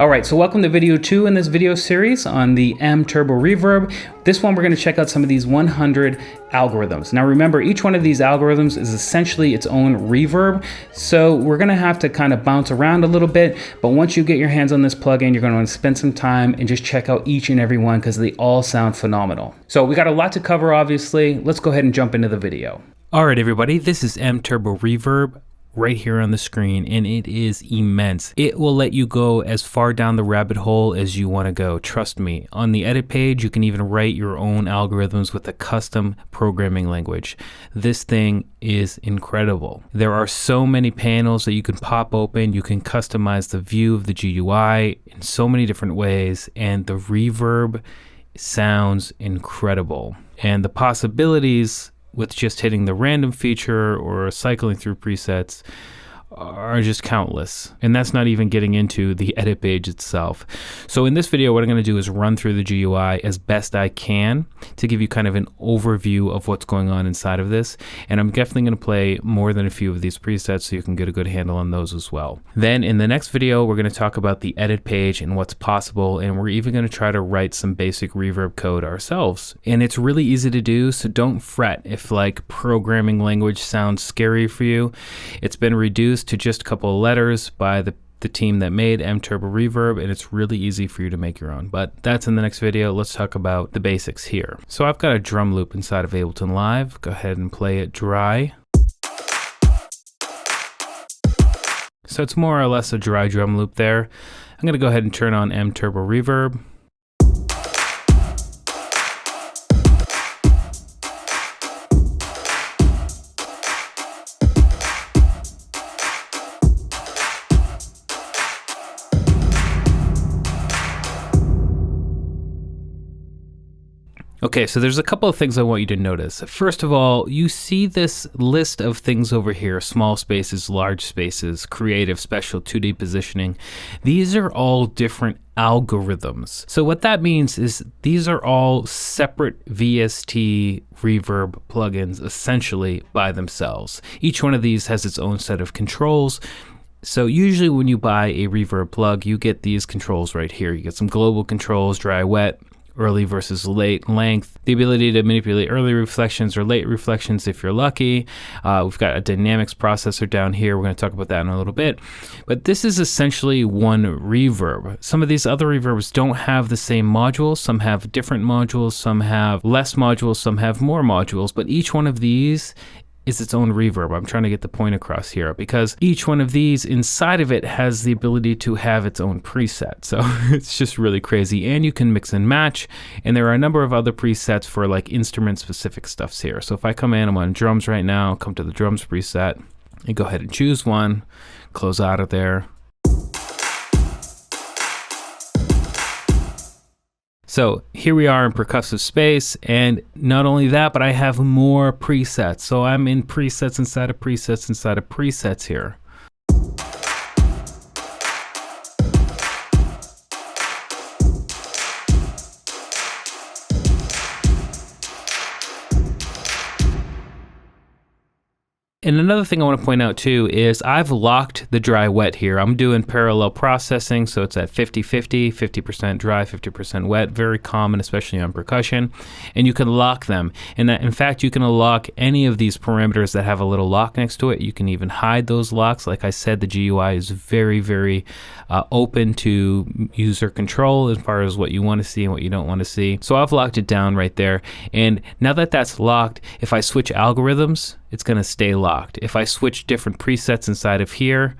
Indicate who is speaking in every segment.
Speaker 1: Alright, so welcome to video 2 in this video series on the MTurboReverb. This one we're going to check out some of these 100 algorithms. Now remember, each one of these algorithms is essentially its own reverb, so we're going to have to kind of bounce around a little bit, but once you get your hands on this plugin, you're going to want to spend some time and just check out each and every one because they all sound phenomenal. So we got a lot to cover, obviously. Let's go ahead and jump into the video. Alright everybody, this is MTurboReverb right here on the screen, and it is immense. It will let you go as far down the rabbit hole as you want to go. Trust me. On the edit page, you can even write your own algorithms with a custom programming language. This thing is incredible. There are so many panels that you can pop open. You can customize the view of the GUI in so many different ways, and the reverb sounds incredible. And the possibilities with just hitting the random feature or cycling through presets are just countless. And that's not even getting into the edit page itself. So in this video, what I'm going to do is run through the GUI as best I can to give you kind of an overview of what's going on inside of this. And I'm definitely going to play more than a few of these presets so you can get a good handle on those as well. Then in the next video, we're going to talk about the edit page and what's possible. And we're even going to try to write some basic reverb code ourselves. And it's really easy to do, so don't fret if like programming language sounds scary for you. It's been reduced to just a couple of letters by the team that made MTurboReverb, and it's really easy for you to make your own. But that's in the next video. Let's talk about the basics here. So I've got a drum loop inside of Ableton Live. Go ahead and play it dry. So it's more or less a dry drum loop there. I'm going to go ahead and turn on MTurboReverb. Okay, so there's a couple of things I want you to notice. First of all, you see this list of things over here: small spaces, large spaces, creative, special, 2D positioning. These are all different algorithms. So what that means is these are all separate VST reverb plugins essentially by themselves. Each one of these has its own set of controls. So usually when you buy a reverb plug, you get these controls right here. You get some global controls: dry, wet, early versus late, length, the ability to manipulate early reflections or late reflections if you're lucky. We've got a dynamics processor down here. We're going to talk about that in a little bit. But this is essentially one reverb. Some of these other reverbs don't have the same modules. Some have different modules. Some have less modules. Some have more modules. But each one of these is its own reverb. I'm trying to get the point across here because each one of these inside of it has the ability to have its own preset. So it's just really crazy, and you can mix and match, and there are a number of other presets for like instrument specific stuffs here. So if I come in, I'm on drums right now, come to the drums preset and go ahead and choose one, close out of there. So here we are in percussive space, and not only that, but I have more presets. So I'm in presets inside of presets inside of presets here. And another thing I want to point out too is I've locked the dry wet here. I'm doing parallel processing, so it's at 50-50, 50% dry, 50% wet, very common, especially on percussion. And you can lock them. And in fact, you can lock any of these parameters that have a little lock next to it. You can even hide those locks. Like I said, the GUI is very, very open to user control as far as what you want to see and what you don't want to see. So I've locked it down right there. And now that that's locked, if I switch algorithms, it's going to stay locked. If I switch different presets inside of here,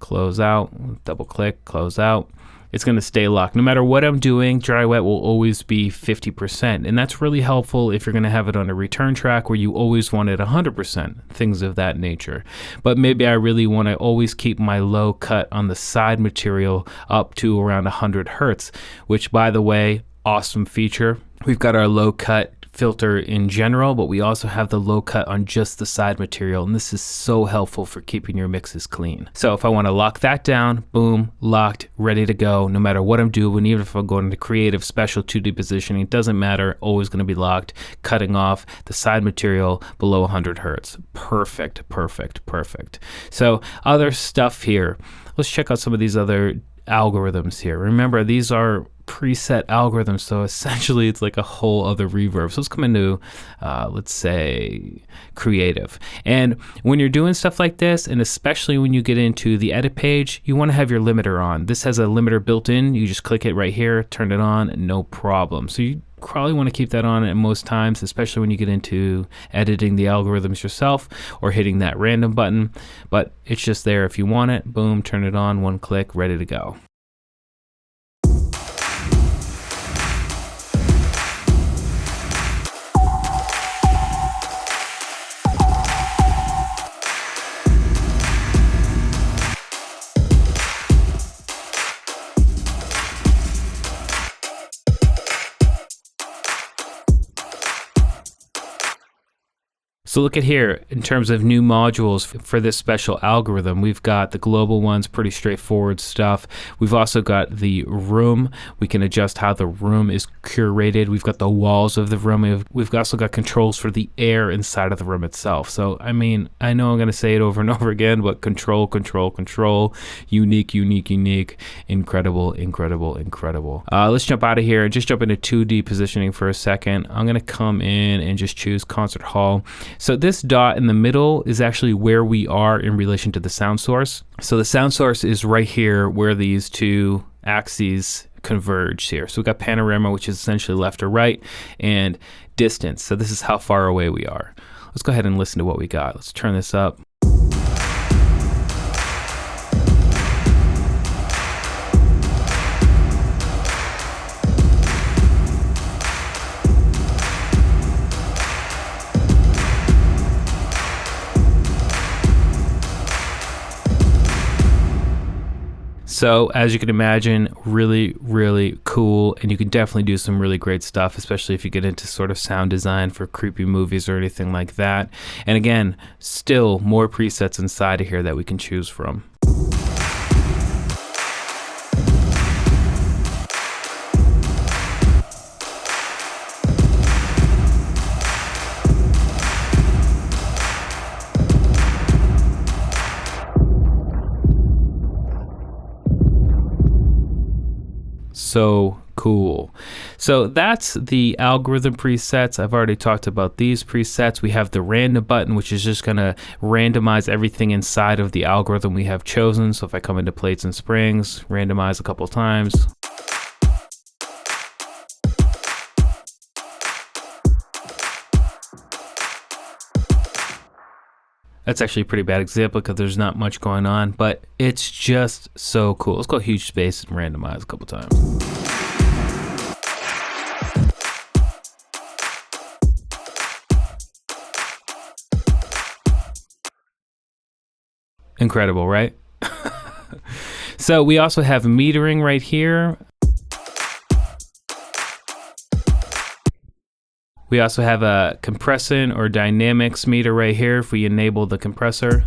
Speaker 1: close out, double click, close out, it's going to stay locked. No matter what I'm doing, dry wet will always be 50%. And that's really helpful if you're going to have it on a return track where you always want it 100%, things of that nature. But maybe I really want to always keep my low cut on the side material up to around 100 Hertz, which, by the way, awesome feature. We've got our low cut filter in general, but we also have the low cut on just the side material, and this is so helpful for keeping your mixes clean. So if I want to lock that down, boom, locked, ready to go, no matter what I'm doing, even if I'm going to creative, special, 2D positioning, it doesn't matter, always going to be locked, cutting off the side material below 100 Hertz. Perfect, perfect, perfect. So other stuff here. Let's check out some of these other algorithms here. Remember, these are preset algorithms, so essentially it's like a whole other reverb. So let's come into let's say creative, and when you're doing stuff like this, and especially when you get into the edit page, you want to have your limiter on. This has a limiter built in. You just click it right here, turn it on, no problem. So you probably want to keep that on at most times, especially when you get into editing the algorithms yourself or hitting that random button, but it's just there if you want it. Boom, turn it on, one click, ready to go. So look at here, in terms of new modules for this special algorithm, we've got the global ones, pretty straightforward stuff. We've also got the room. We can adjust how the room is curated. We've got the walls of the room. We've also got controls for the air inside of the room itself. So, I mean, I know I'm going to say it over and over again, but control, control, control, unique, unique, unique, incredible, incredible, incredible. Let's jump out of here and just jump into 2D positioning for a second. I'm going to come in and just choose concert hall. So this dot in the middle is actually where we are in relation to the sound source. So the sound source is right here where these two axes converge here. So we've got panorama, which is essentially left or right, and distance. So this is how far away we are. Let's go ahead and listen to what we got. Let's turn this up. So as you can imagine, really, really cool, and you can definitely do some really great stuff, especially if you get into sort of sound design for creepy movies or anything like that. And again, still more presets inside of here that we can choose from. So cool. So that's the algorithm presets. I've already talked about these presets. We have the random button, which is just going to randomize everything inside of the algorithm we have chosen. So if I come into plates and springs, randomize a couple times. That's actually a pretty bad example because there's not much going on, but it's just so cool. Let's go huge space and randomize a couple times. Incredible, right? So we also have metering right here. We also have a compression or dynamics meter right here if we enable the compressor.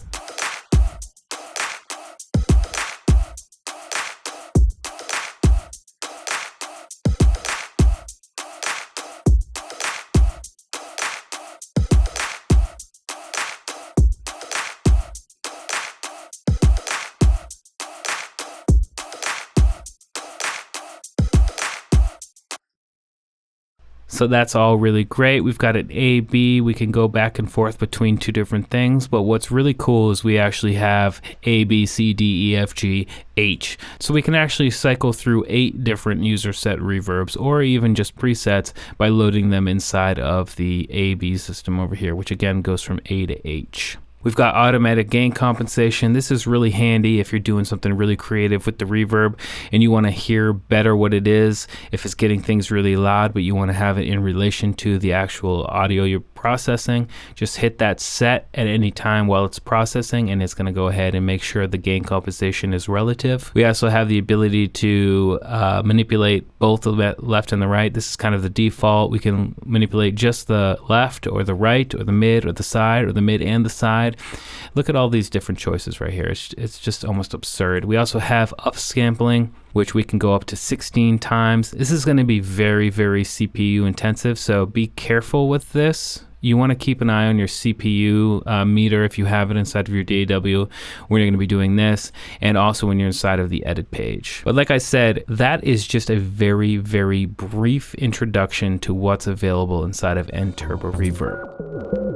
Speaker 1: So that's all really great. We've got an A, B. We can go back and forth between two different things. But what's really cool is we actually have A, B, C, D, E, F, G, H. So we can actually cycle through 8 different user set reverbs or even just presets by loading them inside of the A, B system over here, which again goes from A to H. We've got automatic gain compensation. This is really handy if you're doing something really creative with the reverb and you want to hear better what it is. If it's getting things really loud, but you want to have it in relation to the actual audio you're processing, just hit that set at any time while it's processing and it's going to go ahead and make sure the gain compensation is relative. We also have the ability to manipulate both the left and the right. This is kind of the default. We can manipulate just the left or the right or the mid or the side or the mid and the side. Look at all these different choices right here. It's just almost absurd. We also have upsampling, which we can go up to 16 times. This is going to be very, very CPU intensive, so be careful with this. You want to keep an eye on your CPU meter if you have it inside of your DAW when you're going to be doing this, and also when you're inside of the edit page. But like I said, that is just a very, very brief introduction to what's available inside of MTurboReverb.